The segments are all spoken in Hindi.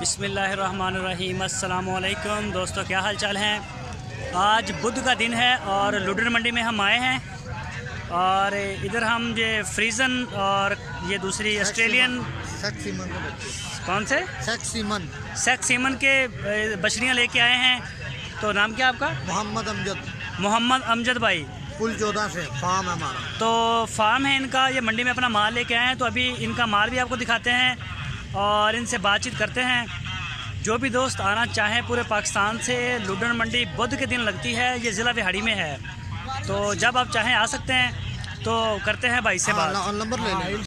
बिस्मिल्लाहिर्रहमानिर्रहीम। अस्सलामुअलैकुम दोस्तों, क्या हाल चाल हैं। आज बुध का दिन है और लुधियाना मंडी में हम आए हैं और इधर हम ये फ्रीजन और ये दूसरी ऑस्ट्रेलियन कौन से सेक्सीमन के बछड़ियाँ लेके आए हैं। तो नाम क्या आपका? मोहम्मद अमजद भाई, पुल 14 से फार्म है हमारा। तो फार्म है इनका, ये मंडी में अपना माल लेके आए हैं। तो अभी इनका माल भी आपको दिखाते हैं और इनसे बातचीत करते हैं। जो भी दोस्त आना चाहें पूरे पाकिस्तान से, लुधियाना मंडी बुध के दिन लगती है, ये ज़िला बिहाड़ी में है। तो जब आप चाहें आ सकते हैं। तो करते हैं भाई से बात। नंबर ले लें।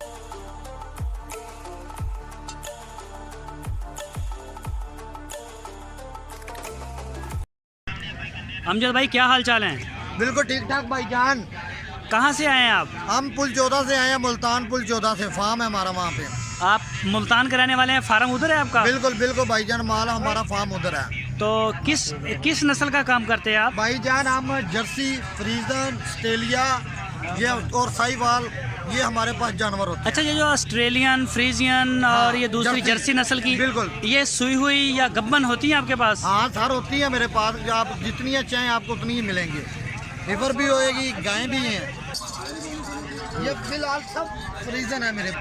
अमजद भाई, क्या हाल चाल हैं? बिल्कुल ठीक ठाक भाईजान। कहाँ से आए हैं आप? हम पुल 14 से आए हैं, मुल्तान पुल 14 से फार्म है हमारा वहाँ पे। आप मुल्तान के रहने वाले हैं? फार्म उधर है आपका? बिल्कुल बिल्कुल भाईजान, माल हमारा फार्म उधर है। तो किस नस्ल का काम करते हैं आप? भाईजान हम जर्सी, फ्रीजन, ऑस्ट्रेलिया ये और साहिवाल, ये हमारे पास जानवर होते हैं। अच्छा, ये जो ऑस्ट्रेलियन, फ्रीजियन और ये दूसरी जर्सी नस्ल की, बिल्कुल, ये सुई हुई या गब्बन होती है आपके पास? हाँ सर, होती है मेरे पास। आप जितनी चाहें आपको उतनी ही मिलेंगी। रिवर भी होएगी, गाय भी हैं। ये फिलहाल सब फ्रीजन है मेरे।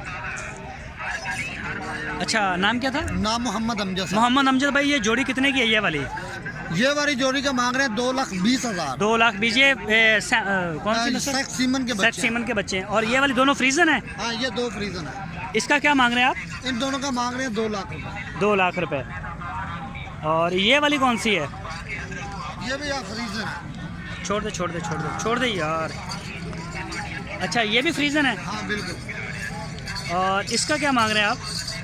अच्छा, नाम क्या था? नाम मोहम्मद अमजद। मोहम्मद अमजद भाई, ये जोड़ी कितने की है ये वाली? ये वाली जोड़ी का मांग रहे हैं 2,20,000। 2,20,000। ये कौन सी नस्ल? सेक्सीमन के बच्चे हैं। और ये वाली दोनों फ्रीजन है? हाँ, ये दो फ्रीजन है। इसका क्या मांग रहे हैं आप? इन दोनों का मांग रहे हैं 2 लाख रुपए। 2 लाख रुपए। और ये वाली कौन सी है? ये भी फ्रीजन है। छोड़ दे यार। अच्छा, ये भी फ्रीजन है? हाँ बिल्कुल। और इसका क्या मांग रहे हैं आप?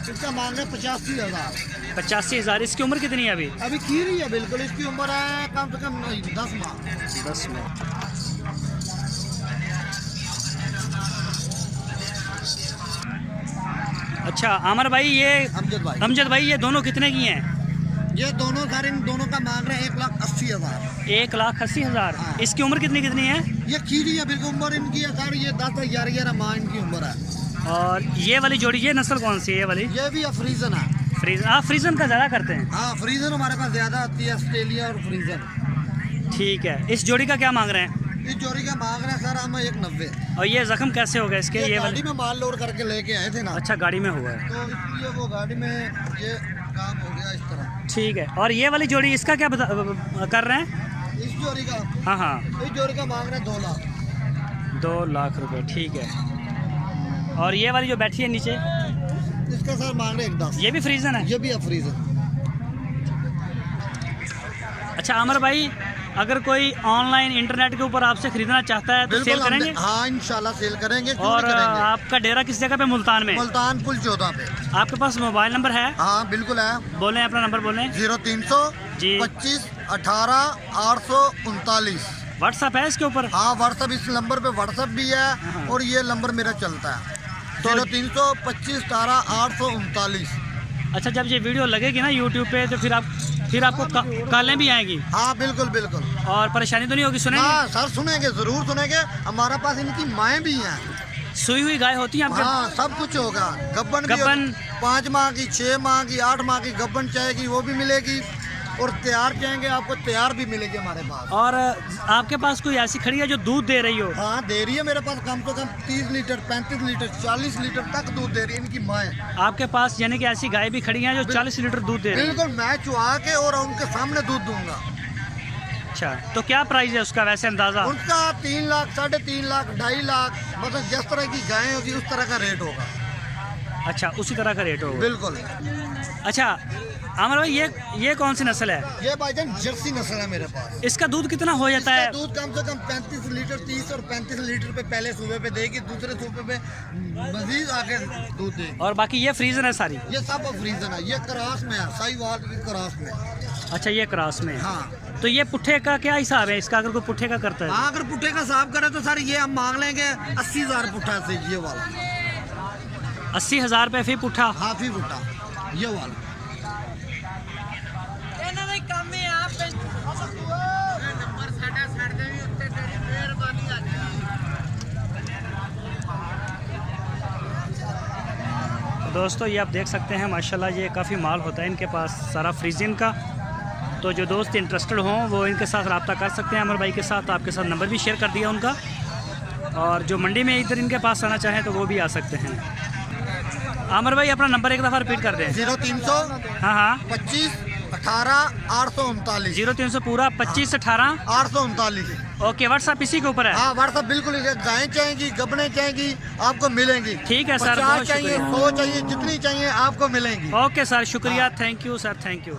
इसका मांग रहे हैं 85,000। 85,000। इसकी उम्र कितनी है अभी? अभी की रही है बिल्कुल। इसकी उम्र है कम से कम 10 माह। 10 में। अच्छा आमर भाई, ये अमजद भाई, ये दोनों कितने की हैं? ये दोनों सर, इन दोनों का मांग रहे हैं 1,80,000। 1,80,000। हाँ। इसकी उम्र कितनी है? ये खीरी है बिल्कुल। उम्र इनकी है सर, ये 10-11 माह इनकी उम्र है। और ये वाली जोड़ी, ये नस्ल कौन सी है ये वाली? ये भी फ्रीजन है। फ्रीजन? आप फ्रीजन का ज़्यादा करते हैं? हाँ, फ्रीजन हमारे पास ज़्यादा आती है, ऑस्ट्रेलिया और फ्रीजन। ठीक है। इस जोड़ी का क्या मांग रहे हैं? इस जोड़ी का मांग रहे हैं सर हम 1,90। और ये जख्म कैसे हो गए इसके? ये गाड़ी में माल लोड करके लेके आए थे ना। अच्छा, गाड़ी में हुआ है, तो इसलिए वो गाड़ी में ये काम हो गया इस तरह। ठीक है। और ये वाली जोड़ी, इसका क्या कर रहे हैं? इस जोड़ी का? हाँ, इस जोड़ी का मांग रहे हैं 2 लाख। 2 लाख रुपए, ठीक है। और ये वाली जो बैठी है नीचे, इसका सर मांग रहे हैं 1,10। ये भी फ्रीजन है? ये भी फ्रीजन। अच्छा आमर भाई, अगर कोई ऑनलाइन इंटरनेट के ऊपर आपसे खरीदना चाहता है तो सेल करेंगे? हाँ इंशाल्लाह सेल करेंगे। और आपका डेरा किस जगह पे? मुल्तान में? मुल्तान पुल 14 पे। आपके पास मोबाइल नंबर है? हाँ बिल्कुल है। बोलें अपना नंबर बोलें। 0300 जी 25 18 839। व्हाट्सअप है इसके ऊपर? हाँ व्हाट्सअप, इस नंबर पे व्हाट्सअप भी है और ये नंबर मेरा चलता है 0300 25 18 839। अच्छा, जब ये वीडियो लगेगी ना यूट्यूब पे तो फिर आपको कॉलें भी आएंगी? हाँ बिल्कुल बिल्कुल। और परेशानी तो नहीं होगी? सुनेंगे? हाँ सर सुनेंगे, जरूर सुनेंगे। हमारे पास इनकी माएँ भी हैं। सुई हुई गाय होती है आपके? हाँ सब कुछ होगा। गब्बन 5 माह की, 6 माह की, 8 माह की गब्बन चाहेगी वो भी मिलेगी। और तैयार चाहेंगे आपको तैयार भी मिलेगी हमारे पास। और आपके पास कोई ऐसी खड़ी है जो दूध दे रही हो? हाँ दे रही है मेरे पास। कम से कम 30 लीटर 35 लीटर 40 लीटर तक दूध दे रही है इनकी माएँ। आपके पास यानी कि ऐसी गाय भी खड़ी हैं जो 40 लीटर दूध दे रही है? बिल्कुल, मैं चुहा के और उनके सामने दूध दूंगा। अच्छा, तो क्या प्राइस है उसका वैसे अंदाजा? उनका 3 लाख, 3.5 लाख, 2.5 लाख, मतलब जिस तरह की गाय होगी उस तरह का रेट होगा। अच्छा, उसी तरह का रेट होगा? बिल्कुल। अच्छा आमर भाई, ये कौन सी नस्ल है? ये भाईजान जर्सी नस्ल है मेरे पास। इसका दूध कितना हो जाता है? दूध कम से कम 35 लीटर, 30 और 35 लीटर पे पहले सूबे पे देगी, दूसरे सूबे पे मजीद आके दूध देगी। और बाकी ये फ्रीजन है सारी? ये सब फ्रीजन है। ये क्रॉस में है, साहिवाल की क्रॉस में। अच्छा, ये क्रॉस में? हाँ। तो ये पुट्ठे का क्या हिसाब है इसका, अगर कोई पुट्ठे का करता है? हाँ, अगर पुट्ठे का हिसाब करे तो सर ये हम मांग लेंगे 80,000 पुट्ठा से। ये वाला 80,000 रुपये फी पुट्ठा? हाँ फी पुट्ठा, ये वाला। दोस्तों ये आप देख सकते हैं माशाल्लाह ये काफ़ी माल होता है इनके पास सारा फ्रीजियन का। तो जो दोस्त इंटरेस्टेड हों वो इनके साथ रब्ता कर सकते हैं आमिर भाई के साथ। आपके साथ नंबर भी शेयर कर दिया उनका, और जो मंडी में इधर इनके पास आना चाहें तो वो भी आ सकते हैं। आमिर भाई अपना नंबर एक दफ़ा रिपीट कर दें। 0300 हाँ 25 18 839। 0300 पूरा 25 18 839। ओके, व्हाट्सअप इसी के ऊपर है। हाँ व्हाट्सअप बिल्कुल। गायें चाहेंगी, गबने चाहेंगी, आपको मिलेंगी। ठीक है सर, 50 बहुत चाहिए, शुक्रिया। 100 चाहिए, जितनी चाहिए आपको मिलेंगी। ओके सर, शुक्रिया, thank you sir, thank you.